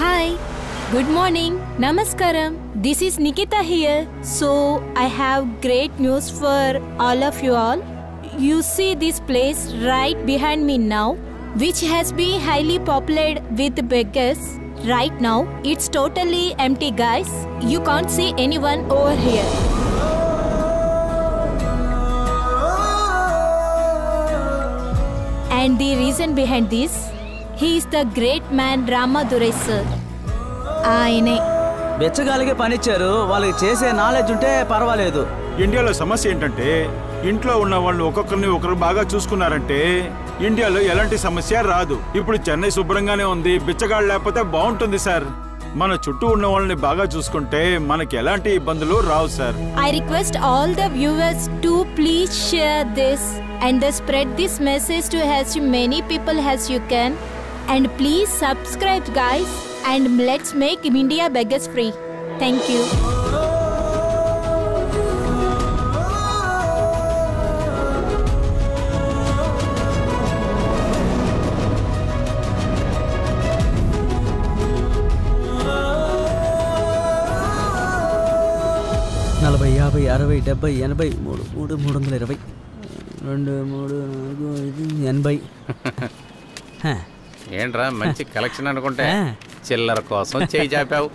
Hi, good morning, Namaskaram. This is Nikita here. So I have great news for all of you all. You see this place right behind me now, which has been highly populated with beggars. Right now, it's totally empty, guys. You can't see anyone over here. And the reason behind this, he is the great man Ramadurai sir. ఆయనే బెచ్చగాలికి పనిచ్చారు. వాళ్ళకి చేసే knowledge ఉంటే పర్వాలేదు. ఇండియాలో సమస్య ఏంటంటే ఇంట్లో ఉన్న వాళ్ళు ఒక్కొక్కరిని ఒకరు బాగా చూసుకున్నారంటే ఇండియాలో ఎలాంటి సమస్య రాదు. ఇప్పుడు చెన్నై శుభ్రంగానే ఉంది, బిచ్చగాళ్ళు లేకపోతే బాగుంటుంది సార్. మన చుట్టూ ఉన్న వాళ్ళని బాగా చూసుకుంటే మనకి ఎలాంటి ఇబ్బందులు రావు sir. I request all the viewers to please share this and spread this message to as many people as you can. And please subscribe, guys, and let's make India beggars free. Thank you. నలభై 50 60 70 80 3 320 2 3 4 5 80. ఏంట్రా మంచి collection అనుకుంటే చిల్లర కోసం చేయి చాపావు.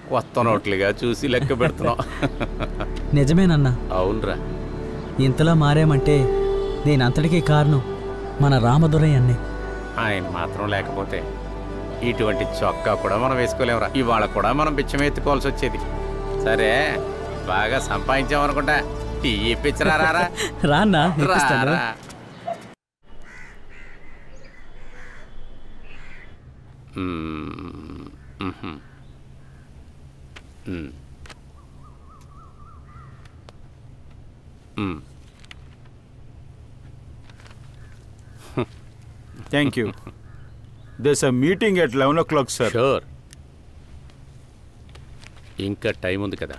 కొత్త నోట్లుగా చూసి లెక్క పెడుతున్నావు. నిజమేనన్నా. అవునరా, ఇంతలా మారామంటే దీనంతటికీ కారణం మన రామదురై అన్నే. ఆయన మాత్రం లేకపోతే ఇటువంటి చొక్కా కూడా మనం వేసుకోలేమురా. ఇవాళ కూడా మనం బిచ్చం ఎత్తుకోవాల్సి వచ్చేది. సరే, బాగా సంపాదించామనుకుంటా. టీ ఇప్పించరా రారా. రాన్నా రారా. Thank you. This meeting at 11 o'clock sir. Sure. ఇంకా టైం ఉంది కదా.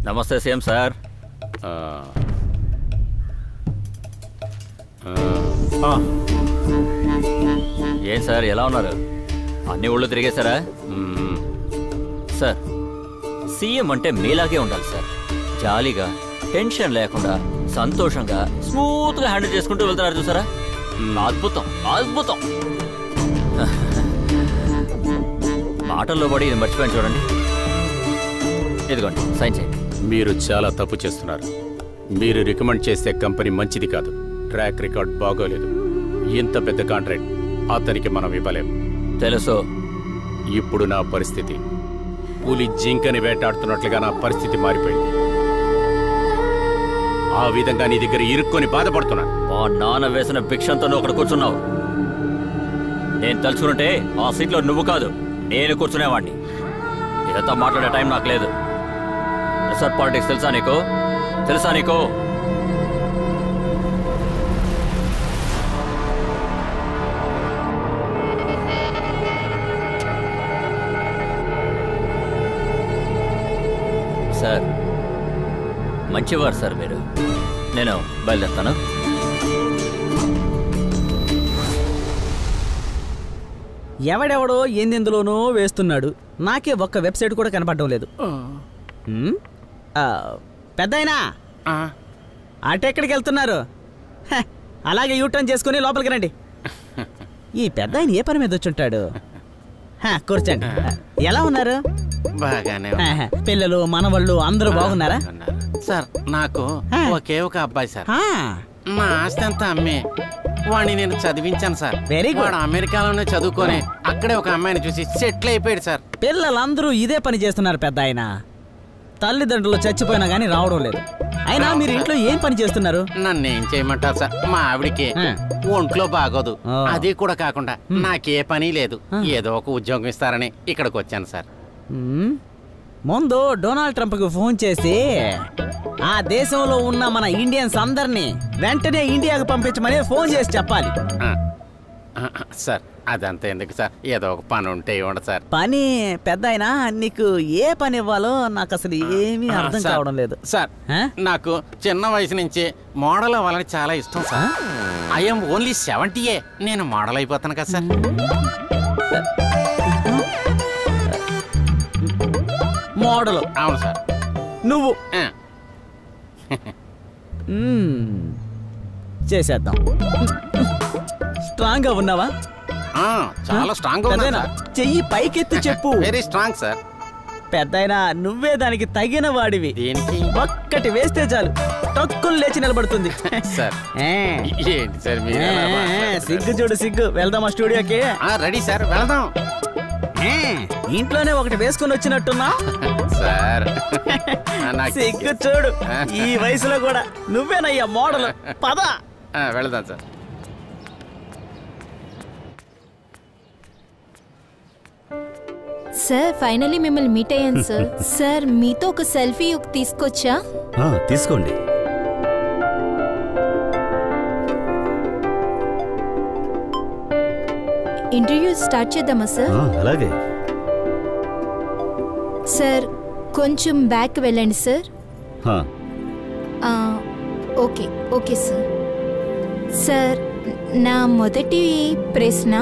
నమస్తే సీఎం సార్. ఏం సార్, ఎలా ఉన్నారు? అన్ని ఊళ్ళో తిరిగేశారా? సార్, సీఎం అంటే మీలాగే ఉండాలి సార్. జాలీగా, టెన్షన్ లేకుండా, సంతోషంగా, స్మూత్గా హ్యాండిల్ చేసుకుంటూ వెళ్తున్నారు చూసారా? అద్భుతం, అద్భుతం. మాటల్లో పడి ఇది మర్చిపోయాను చూడండి. ఇదిగోండి, సైన్ చేయండి. మీరు చాలా తప్పు చేస్తున్నారు. మీరు రికమెండ్ చేసే కంపెనీ మంచిది కాదు. ట్రాక్ రికార్డ్ బాగోలేదు. ఇంత పెద్ద కాంట్రాక్ట్ అతనికి మనం ఇవ్వలేము. తెలుసు. ఇప్పుడు నా పరిస్థితి పులి జింకని వేటాడుతున్నట్లుగా నా పరిస్థితి మారిపోయింది. ఆ విధంగా నీ దగ్గర ఇరుక్కొని బాధపడుతున్నాను. మా నాన్న వేసిన భిక్షంతో నువ్వు అక్కడ కూర్చున్నావు. నేను తలుచుకుంటే ఆ సీట్లో నువ్వు కాదు, నేను కూర్చునేవాడిని. ఇదంతా మాట్లాడే టైం నాకు లేదు. రిసార్ట్ పాలిటిక్స్ తెలుసా నీకు? తెలుసా నీకు? సార్, మంచివారు సార్ మీరు. నేను బయలుదేరుతాను. ఎవడెవడో ఏందెందులోనో వేస్తున్నాడు. నాకే ఒక్క వెబ్సైట్ కూడా కనపడడం లేదు. పెద్దయినా అటెక్కడికి వెళ్తున్నారు? అలాగే యూటర్న్ చేసుకుని లోపలికి రండి. ఈ పెద్దాయన ఏ పని మీద వచ్చుంటాడు? కూర్చోండి. ఎలా ఉన్నారు? బాగానే. పిల్లలు, మనవాళ్ళు అందరూ బాగున్నారా? సార్, నాకు ఒకే ఒక అబ్బాయి సార్. మా ఆస్తి అంతా అమ్మే వాడిని నేను చదివించాను సార్. Very good. వాడు అమెరికాలోనే చదువుకొని అక్కడే ఒక అమ్మాయిని చూసి సెటిల్ అయిపోయాడు సార్. పిల్లలందరూ ఇదే పని చేస్తున్నారు పెద్దాయన. తల్లిదండ్రులు చచ్చిపోయినా గానీ రావడం లేదు. అయినా మీరు ఇంట్లో ఏం పని చేస్తున్నారు? నన్ను ఏం చేయమంటారు సార్? మా ఆవిడికి ఒంట్లో బాగోదు. అది కూడా కాకుండా నాకే పని లేదు. ఏదో ఒక ఉద్యోగం ఇస్తారని ఇక్కడికి వచ్చాను సార్. ముందు డొనాల్డ్ ట్రంప్ కు ఫోన్ చేసి ఆ దేశంలో ఉన్న మన ఇండియన్స్ అందరినీ వెంటనే ఇండియాకు పంపించమని ఫోన్ చేసి చెప్పాలి. సార్ అదంతా ఎందుకు సార్, ఏదో ఒక పని ఉంటే ఇవ్వండి సార్. పని పెద్ద అయినా నీకు ఏ పని ఇవ్వాలో నాకు అసలు ఏమీ అర్థం సార్, కావడం లేదు. సార్ నాకు చిన్న వయసు నుంచి మోడల్ అవ్వాలని చాలా ఇష్టం సార్. ఐఎమ్ ఓన్లీ 70 నేను మోడల్ అయిపోతాను కదా సార్. మోడల్? అవును సార్. నువ్వు చేసేద్దాం. స్ట్రాంగ్ గా ఉన్నావా? చాలా స్ట్రాంగ్ గా. చెయ్యి పైకెత్తి చెప్పు. Very strong sir. పెద్దయినా నువ్వే దానికి తగిన వాడివి. దేనికి? ఒక్కటి వేస్తే చాలు టక్కులు లేచి నిలబడుతుంది సార్. ఏంటి సార్ మీరు? సిగ్గు చూడు సిగ్గు. వెళ్దామా స్టూడియోకి? రెడీ సార్, వెళ్దాం. ఇంట్లోనే ఒకటి వేసుకుని వచ్చినట్టున్నా సార్. సిగ్గు చూడు, ఈ వయసులో కూడా నువ్వేనయ్యా మోడల్. పద వెళ్దాం సార్. సార్ ఫైనలీ మిమ్మల్ని మీట్ అయ్యాను సార్. సార్ మీతో ఒక సెల్ఫీ తీసుకొచ్చా? తీసుకోండి. ఇంటర్వ్యూ స్టార్ట్ చేద్దామా సార్? అలాగే. సార్ కొంచెం బ్యాక్ వెళ్ళండి sir. Okay okay sir. Sir నా మొదటి ప్రశ్న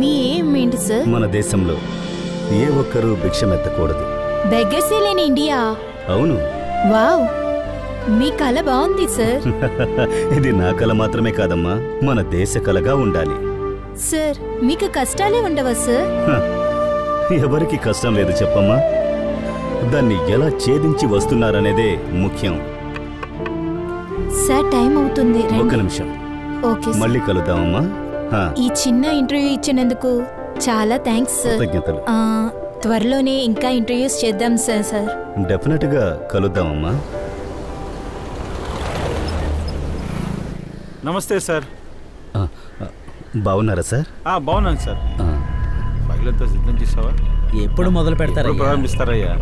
మీ ఏమేంటి సార్? మన దేశంలో ఏ ఒక్కరూ భిక్షమెత్తకూడదు. బెగ్గర్సే లేని ఇండియా? అవును. వావ్, మీ కళ బాగుంది సార్. ఇది నా కళ మాత్రమే కాదమ్మా, మన దేశ కళగా ఉండాలి. సార్ మీకు కష్టాలే ఉండవా సార్? ఎవరికి కష్టం లేదు చెప్పమ్మా, దాన్ని ఎలా ఛేదించి వస్తున్నారనేదే ముఖ్యం. సార్ టైం అవుతుంది. ఒక్క నిమిషం. ఓకే, మళ్ళీ కలుద్దామమ్మా. ఈ చిన్న ఇంటర్వ్యూ ఇచ్చినందుకు చాలా థ్యాంక్స్ సార్. కృతజ్ఞతలు. త్వరలోనే ఇంకా ఇంటర్వ్యూస్ చేద్దాం సార్. సార్ డెఫినెట్ గా కలుద్దామమ్మా. నమస్తే సార్. బాగున్నారా సార్? బాగున్నాను సార్. ఫైల్ అంతా సిద్ధం చేసావా? ఎప్పుడు మొదలు పెడతారా? ప్రారంభిస్తారయ్యా?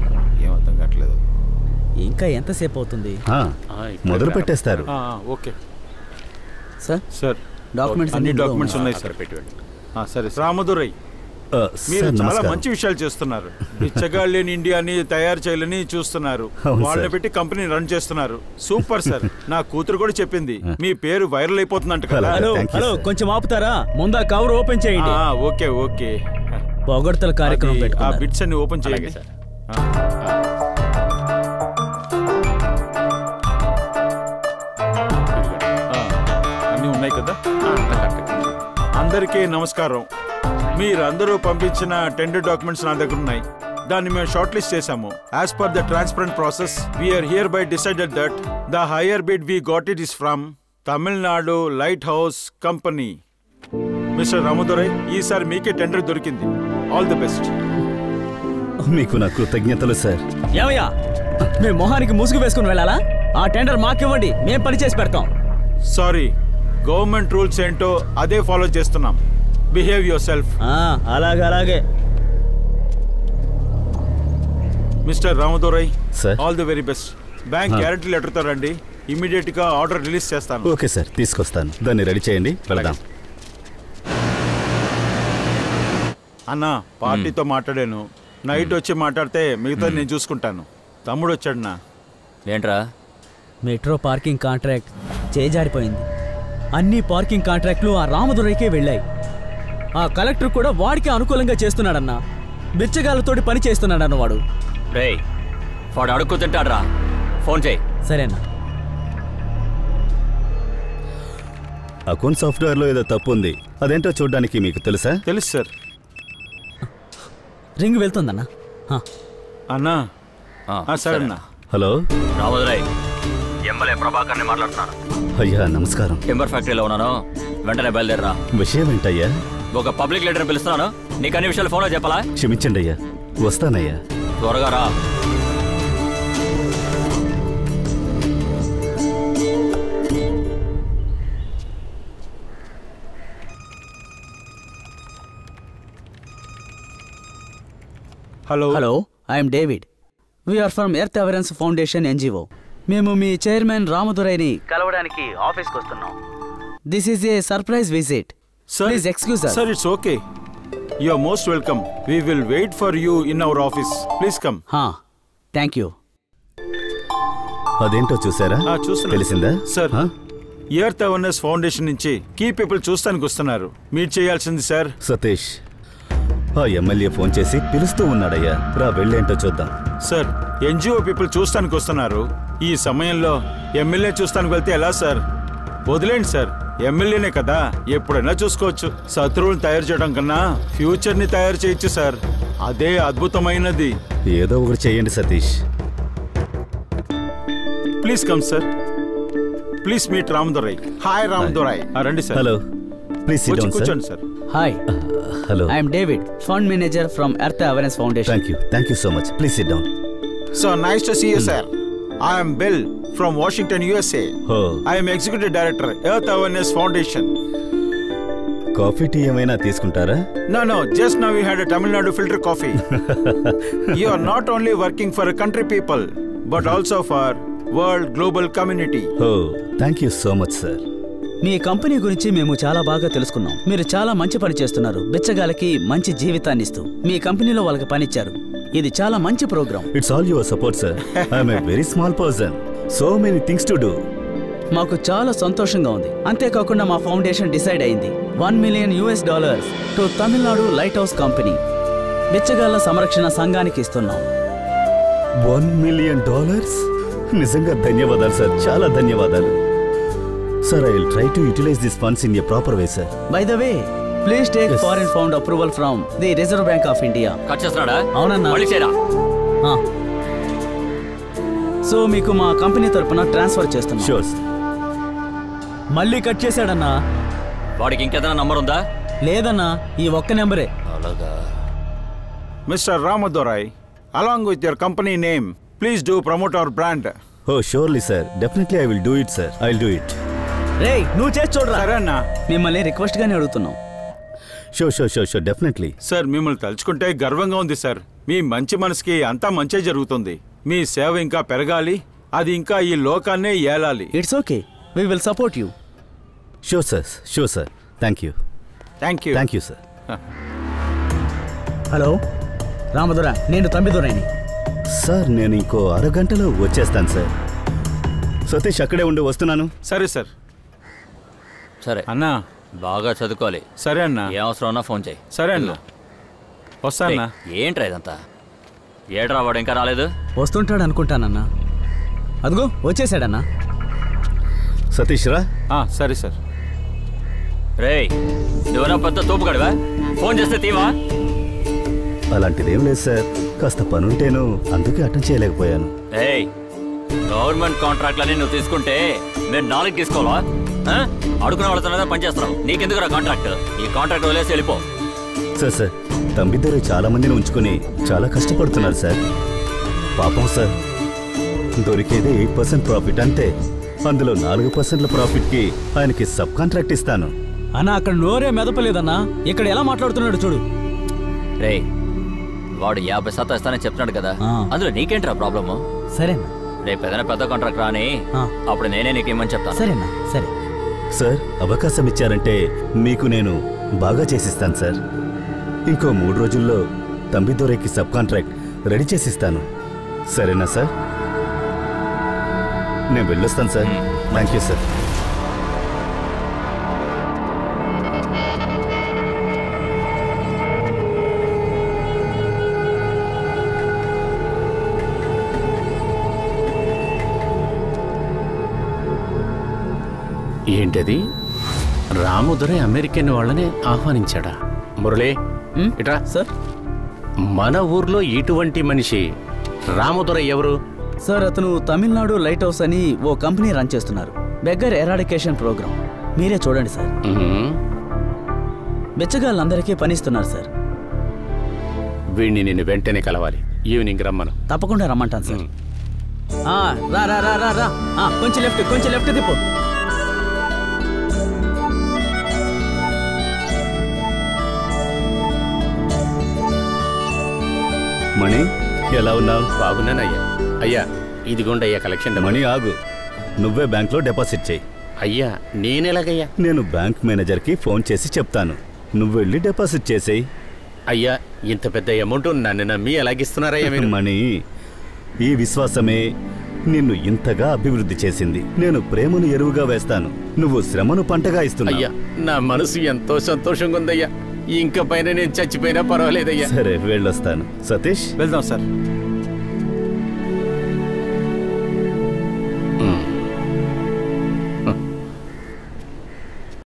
ఏం అర్థం కావట్లేదు. ఇంకా ఎంతసేపు అవుతుంది? మొదలు పెట్టేస్తారు. Okay sir. సార్ అన్ని డాక్యుమెంట్స్ ఉన్నాయి సార్. సరే రామదురై, మీరు చాలా మంచి విషయాలు చేస్తున్నారు. బిచ్చగాళ్ళు లేని ఇండియాని తయారు చేయాలని చూస్తున్నారు. వాళ్ళని పెట్టి కంపెనీ రన్ చేస్తున్నారు. Super sir. నా కూతురు కూడా చెప్పింది మీ పేరు వైరల్ అయిపోతుందంట కదా. హలో కొంచెం ఆపుతారా? ముందా కవర్ ఓపెన్ చేయండి. Okay okay. పొగడ్తల కార్యక్రమం ఆ బిట్స్ అన్ని ఓపెన్ చేయండి సార్. అన్నీ ఉన్నాయి కదా? అందరికీ నమస్కారం. మీరందరూ పంపించిన టెండర్ డాక్యుమెంట్స్ నా దగ్గర ఉన్నాయి. దాన్ని మేము షార్ట్ లిస్ట్ చేశాము. As per the transparent process we are hereby decided that the higher bid we got it is from Tamil Nadu light house company. Mister Ramadurai, ఈసారి మీకే టెండర్ దొరికింది. All the best. మీకు నా కృతజ్ఞతలు సార్. ఏమయ్యా, మీ మొహానికి ముసుగు వేసుకుని వెళ్ళాలా? ఆ టెండర్ మాకివ్వండి, మేము పని చేసి పెడతాం. సారీ, గవర్నమెంట్ రూల్స్ ఏంటో అదే ఫాలో చేస్తున్నాం. Behave yourself. అలాగే అలాగే. Mister Ramadurai, sir all the very best. Bank guarantee లెటర్తో రండి. ఇమీడియట్ గా ఆర్డర్ రిలీజ్ చేస్తాను. ఓకే సార్, తీసుకొస్తాను. దాన్ని రెడీ చేయండి, వెళ్దాం. అన్నా, పార్టీతో మాట్లాడాను. నైట్ వచ్చి మాట్లాడితే మిగతా నేను చూసుకుంటాను. తమ్ముడు వచ్చాడునా. ఏంట్రా? మెట్రో పార్కింగ్ కాంట్రాక్ట్ చేజారిపోయింది. అన్ని పార్కింగ్ కాంట్రాక్ట్లు ఆ రామదురైకే వెళ్ళాయి. ఆ కలెక్టర్ కూడా వాడికి అనుకూలంగా చేస్తున్నాడన్నా. బిచ్చగాళ్ళతోటి పని చేస్తున్నాడన్న వాడు. రే, వాడు అడుక్కు తింటాడ్రా. ఫోన్ చేయి. సరేనా? అకౌంట్ సాఫ్ట్వేర్ లో ఏదో తప్పు ఉంది. అదేంటో చూడడానికి మీకు తెలుసా? తెలుసు సార్. రింగ్ వెళ్తుందన్నా. అన్నా సరే అన్నా. హలో రామదురై, ఎమ్మెల్యే ప్రభాకర్ని మాట్లాడుతున్నాను. అయ్యా నమస్కారం. టింబర్ ఫ్యాక్టరీలో ఉన్నాను, వెంటనే బయలుదేరరా. విషయం ఏంటయ్యా? ఒక పబ్లిక్ లీడర్ని పిలుస్తున్నాను, నీకు అన్ని విషయాలు ఫోన్లో చెప్పాలా? క్షమించండి అయ్యా, వస్తానయ్యా. త్వరగా రా. Hello, I'm David. We are from Earth Awareness Foundation NGO. మేము మీ చైర్మన్ రామదురైని కలవడానికి ఆఫీస్కి వస్తున్నాం. This is a surprise visit. Sir, Please excuse us. Sir, it's okay. You are most welcome. We will wait for you in our office. Please come. Thank you. అదేంటో చూసారా? చూస్తున్నా. తెలిసిందా? సార్, ఎర్త్ అవేర్నెస్ ఫౌండేషన్ నుంచి key people చూస్తానికి వస్తున్నారు. Meet చేయాల్సింది sir. Satish, ఆ MLA phone చేసి పిలుస్తూ ఉన్నాడయ్యా. రా వెళ్ళేంటో చూద్దాం. సార్, ఎన్జిఓ పీపుల్ చూస్తానికి వస్తున్నారు. ఈ సమయంలో ఎమ్మెల్యే చూస్తానికి వెళ్తే ఎలా సార్? వదిలేండి సార్, ఎమ్మెల్యేనే కదా, ఎప్పుడైనా చూసుకోవచ్చు. శత్రువులను తయారు చేయడం కన్నా ఫ్యూచర్ ని తయారు చేయొచ్చు సార్. అదే అద్భుతమైనది. ఏదో ఒకటి చేయండి Satish. Please come sir. Please meet Ramadurai. Hi Ramadurai. రండి sir. Hello, please sit down sir. కూర్చోండి sir. Hi, hello. I'm David, fund manager from Earth Awareness Foundation. Thank you so much. Please sit down. So nice to see you sir. I am Bill from Washington, USA. I am Executive Director, Earth Awareness Foundation. Coffee tea ఏమైనా తీసుకుంటారా? No. Just now we had a Tamil Nadu filter coffee. You are not only working for a country people, but also for world global community. Thank you so much, sir. Me company గురించి మేము చాలా బాగా తెలుసుకున్నాం. మీరు చాలా మంచి పని చేస్తున్నారు. బిచ్చగాలకి మంచి జీవితాన్ని ఇస్తూ మీ కంపెనీలో వాళ్ళకి పనిచ్చారు. ఇది చాలా మంచి programme. It's all your support, sir. I am a very small person. So many things to do. మాకు చాలా సంతోషంగా ఉంది. అంతేకాకుండా మా ఫౌండేషన్ డిసైడ్ అయింది $1 million to Tamil Nadu light house company బిచ్చగాళ్ల సంరక్షణ సంఘానికి ఇస్తున్నాం. $1 million? నిజంగా ధన్యవాదాలు సార్, చాలా ధన్యవాదాలు. Sir, I will try to utilize these funds in a proper way, sir. By the way, please take foreign fund approval from the Reserve Bank of India. Cut చేస్తున్నాడా? అవునన్నా. మళ్ళీ చేయరా? సో మీకు మా కంపెనీ తరపున transfer చేస్తున్నాం. Sure, sir. మళ్ళీ cut చేశాడన్నా. వాడికి ఇంకేదైనా నంబర్ ఉందా? లేదన్నా, ఈ ఒక్క నెంబరే. అలాగా. Mr. Ramadurai, along with your company name, please do promote our brand. Oh, surely, sir. Definitely I will do it, sir. I'll do it. రేయ్, నువ్వు చేసి చూడరా. సరే అన్నా. మిమ్మల్ని రిక్వెస్ట్ గానే అడుగుతున్నాం. Sure, definitely. సార్, మిమ్మల్ని తలుచుకుంటే గర్వంగా ఉంది సార్. మీ మంచి మనసుకి అంతా మంచే జరుగుతుంది. మీ సేవ ఇంకా పెరగాలి, అది ఇంకా ఈ లోకాన్నే ఏలాలి. It's okay, we will support you. Sure, sir. Thank you. Thank you, sir. Hello Ramadura, నేను తంబిదురైని. సార్, నేను ఇంకో అరగంటలో వచ్చేస్తాను సార్. సతీష్ అక్కడే ఉండి వస్తున్నాను. సరే సార్. సరే అన్నా, బాగా చదువుకోవాలి. సరే అన్నా. ఏ అవసరం ఉన్నా ఫోన్ చేయి. సరే అన్నా, వస్తానా. ఏంట్రా ఇదంతా? ఏడ్రా వాడు ఇంకా రాలేదు? వస్తుంటాడు అనుకుంటానన్నా. అదిగో వచ్చేసాడన్నా. సతీష్ రా. సరే సార్. రేయ్, నువ్వునా పెద్ద తోపుగాడివా? ఫోన్ చేస్తే తీవా? అలాంటిదేం లేదు సార్, కాస్త పనుంటేను, అందుకే అటెండ్ చేయలేకపోయాను. ఏయ్, గవర్నమెంట్ కాంట్రాక్ట్లని నువ్వు తీసుకుంటే మేము 4 తీసుకోవాలా? అడుగున్న వాళ్ళతో పనిచేస్తున్నావు, నీకెందుకురా కాంట్రాక్ట్? ఈ కాంట్రాక్ట్ వదిలేసి వెళ్ళిపో. సార్, తమ్మిద్దరు చాలా మందిని ఉంచుకొని చాలా కష్టపడుతున్నారు సార్. పాపం సార్, దొరికేదే 8% ప్రాఫిట్ అంతే. అందులో 4% ప్రాఫిట్కి ఆయనకి సబ్ కాంట్రాక్ట్ ఇస్తాను. అన్నా, అక్కడ నోరే మెదపలేదన్నా, ఇక్కడ ఎలా మాట్లాడుతున్నాడు చూడు. రేయ్, వాడు 50% ఇస్తానని చెప్తున్నాడు కదా, అందులో నీకేంట్రా ప్రాబ్లము? సరేనా, రేపు ఏదైనా పెద్ద కాంట్రాక్ట్ రాని, అప్పుడు నేనే నీకు ఇమ్మని చెప్తాను. సరేనా? సరే సార్, అవకాశం ఇచ్చారంటే మీకు నేను బాగా చేసిస్తాను సార్. ఇంకో 3 రోజుల్లో తంబిదొరైకి సబ్ కాంట్రాక్ట్ రెడీ చేసిస్తాను. సరేనా సార్? నేను వెళ్ళొస్తాను సార్. Thank you sir. ఏంటది? రాముదురై అమెరికన్ వాళ్ళని ఆహ్వానించాడా? మురళి, ఇట్రా సార్. మన ఊర్లో ఇటువంటి మనిషి రాముదురై ఎవరు? సార్, అతను తమిళనాడు లైట్ హౌస్ అని ఓ కంపెనీ రన్ చేస్తున్నారు. Beggar eradication programme. మీరే చూడండి సార్. బిచ్చగాళ్ళందరికీ పనిస్తున్నారు సార్. వీడిని నేను వెంటనే కలవాలి. ఈవినింగ్ రమ్మను. తప్పకుండా రమ్మంటాను సార్. రా రా రా రా రా. కొంచెం లెఫ్ట్ తిప్పు. మణి, ఎలా ఉన్నావు? బాగున్నానయ్యా. అయ్యా, ఇదిగోండి అయ్యా కలెక్షన్. మణి ఆగు, నువ్వే బ్యాంక్లో డిపాజిట్ చేయి. అయ్యా నేనెలాగయ్యా? నేను బ్యాంక్ మేనేజర్కి ఫోన్ చేసి చెప్తాను, నువ్వు వెళ్ళి డిపాజిట్ చేసేయి. అయ్యా ఇంత పెద్ద అమౌంట్ నన్ను నమ్మి ఎలాగిస్తున్నారయ్యా మీరు? మణి, ఈ విశ్వాసమే నిన్ను ఇంతగా అభివృద్ధి చేసింది. నేను ప్రేమను ఎరువుగా వేస్తాను, నువ్వు శ్రమను పంటగా ఇస్తున్నావు. అయ్యా నా మనసు ఎంతో సంతోషంగా ఉందయ్యా. ఇంక పైన నేను చచ్చిపోయినా పర్వాలేదయ్యా. సరే వెళ్ళొస్తాను. సతీష్ వెళ్దాం సార్.